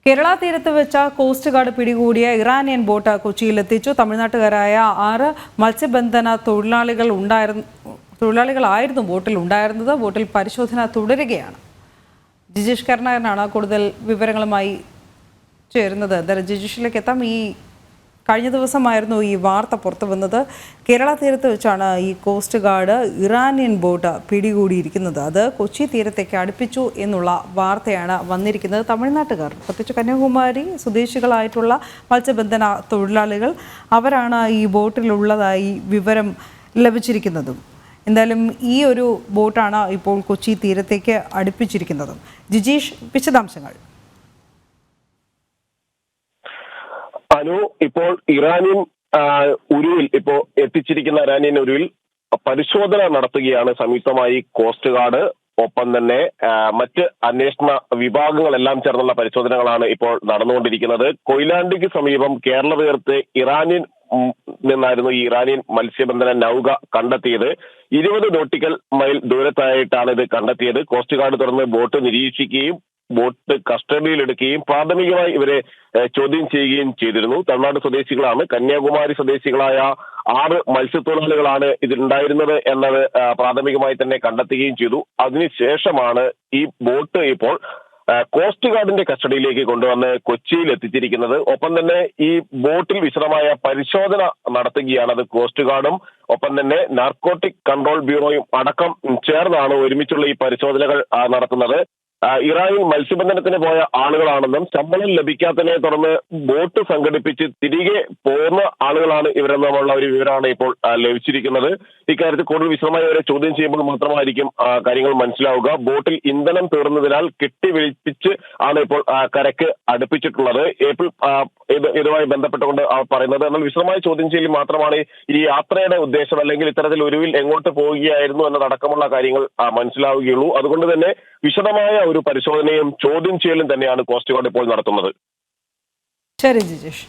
കേരള തീരത്ത് വെച്ച coast guard പിടികൂടിയ ഇറാനിയൻ ബോട്ട് കൊച്ചിയിലെത്തിച്ചു. തമിഴ്നാട്ടുകാരായ 6 മത്സ്യബന്ധന തൊഴിലാളികളായിരുന്നു ബോട്ടിൽ ഉണ്ടായിരുന്നത്. ബോട്ടിൽ പരിശോധന തുടരുകയാണ്. ജിജീഷ് കരുണാകരനാണ് കൂടുതൽ വിവരങ്ങളുമായി ചേരുന്നത്. ജിജീഷിലേക്ക് എത്താം. കഴിഞ്ഞ ദിവസമായിരുന്നു ഈ വാർത്ത പുറത്തു വന്നത്. കേരള തീരത്ത് വെച്ചാണ് ഈ കോസ്റ്റ് ഗാർഡ് ഇറാനിയൻ ബോട്ട് പിടികൂടിയിരിക്കുന്നത്. അത് കൊച്ചി തീരത്തേക്ക് അടുപ്പിച്ചു എന്നുള്ള വാർത്തയാണ് വന്നിരിക്കുന്നത്. തമിഴ്നാട്ടുകാർ, പ്രത്യേകിച്ച് കന്യാകുമാരി സ്വദേശികളായിട്ടുള്ള മത്സ്യബന്ധന തൊഴിലാളികൾ, അവരാണ് ഈ ബോട്ടിലുള്ളതായി വിവരം ലഭിച്ചിരിക്കുന്നതും. എന്തായാലും ഈ ഒരു ബോട്ടാണ് ഇപ്പോൾ കൊച്ചി തീരത്തേക്ക് അടുപ്പിച്ചിരിക്കുന്നതും. ജിജീഷ്, വിശദാംശങ്ങൾ. അനു, ഇപ്പോൾ ഇറാനിയൻ ഉരുവിൽ എത്തിച്ചിരിക്കുന്ന ഇറാനിയൻ ഉരുവിൽ പരിശോധന നടത്തുകയാണ് സംയുക്തമായി കോസ്റ്റ് ഗാർഡ്. ഒപ്പം തന്നെ മറ്റ് അന്വേഷണ വിഭാഗങ്ങളെല്ലാം ചേർന്നുള്ള പരിശോധനകളാണ് ഇപ്പോൾ നടന്നുകൊണ്ടിരിക്കുന്നത്. കൊയിലാണ്ടിക്ക് സമീപം കേരള തീരത്ത് നിന്നായിരുന്നു ഈ ഇറാനിയൻ മത്സ്യബന്ധന നൗക കണ്ടെത്തിയത്. 20 നോട്ടിക്കൽ മൈൽ ദൂരത്തായിട്ടാണ് ഇത് കണ്ടെത്തിയത്. കോസ്റ്റ് ഗാർഡ് തുറന്ന് ബോട്ട് നിരീക്ഷിക്കുകയും ബോട്ട് കസ്റ്റഡിയിലെടുക്കുകയും പ്രാഥമികമായി ഇവരെ ചോദ്യം ചെയ്യുകയും ചെയ്തിരുന്നു. തമിഴ്നാട് സ്വദേശികളാണ്. കന്യാകുമാരി സ്വദേശികളായ 6 മത്സ്യത്തൊഴിലാളികളാണ് ഇതിലുണ്ടായിരുന്നത് എന്നത് പ്രാഥമികമായി തന്നെ കണ്ടെത്തുകയും ചെയ്തു. അതിനുശേഷമാണ് ഈ ബോട്ട് ഇപ്പോൾ കോസ്റ്റ് ഗാർഡിന്റെ കസ്റ്റഡിയിലേക്ക് കൊണ്ടുവന്ന് കൊച്ചിയിൽ എത്തിച്ചിരിക്കുന്നത്. ഒപ്പം തന്നെ ഈ ബോട്ടിൽ വിശദമായ പരിശോധന നടത്തുകയാണ്. അത് കോസ്റ്റ് ഗാർഡും ഒപ്പം തന്നെ നാർക്കോട്ടിക് കൺട്രോൾ ബ്യൂറോയും അടക്കം ചേർന്നാണ് ഒരുമിച്ചുള്ള ഈ പരിശോധനകൾ നടത്തുന്നത്. ഇറാനിൽ മത്സ്യബന്ധനത്തിന് പോയ ആളുകളാണെന്നും ശമ്പളം ലഭിക്കാത്തതിനെ തുടർന്ന് ബോട്ട് സംഘടിപ്പിച്ച് തിരികെ പോകുന്ന ആളുകളാണ് ഇവരെന്നുമുള്ള ഒരു വിവരമാണ് ഇപ്പോൾ ലഭിച്ചിരിക്കുന്നത്. ഇക്കാര്യത്തിൽ കൂടുതൽ വിശദമായി അവരെ ചോദ്യം ചെയ്യുമ്പോൾ മാത്രമായിരിക്കും കാര്യങ്ങൾ മനസ്സിലാവുക. ബോട്ടിൽ ഇന്ധനം തീർന്നതിനാൽ കെട്ടിവെളിപ്പിച്ച് ആണ് ഇപ്പോൾ കരക്ക് അടുപ്പിച്ചിട്ടുള്ളത്. ഇതുമായി ബന്ധപ്പെട്ടുകൊണ്ട് പറയുന്നത്. എന്നാൽ വിശദമായ ചോദ്യം ചെയ്യൽ മാത്രമാണ് ഈ യാത്രയുടെ ഉദ്ദേശം, അല്ലെങ്കിൽ ഇത്തരത്തിൽ ഒരുവിൽ എങ്ങോട്ട് പോവുകയായിരുന്നു എന്നതടക്കമുള്ള കാര്യങ്ങൾ മനസ്സിലാവുകയുള്ളൂ. അതുകൊണ്ട് തന്നെ വിശദമായ ഒരു പരിശോധനയും ചോദ്യം ചെയ്യലും തന്നെയാണ് കോസ്റ്റ് ഗാർഡ് ഇപ്പോൾ നടത്തുന്നത്. ശരി ജിജീഷ്.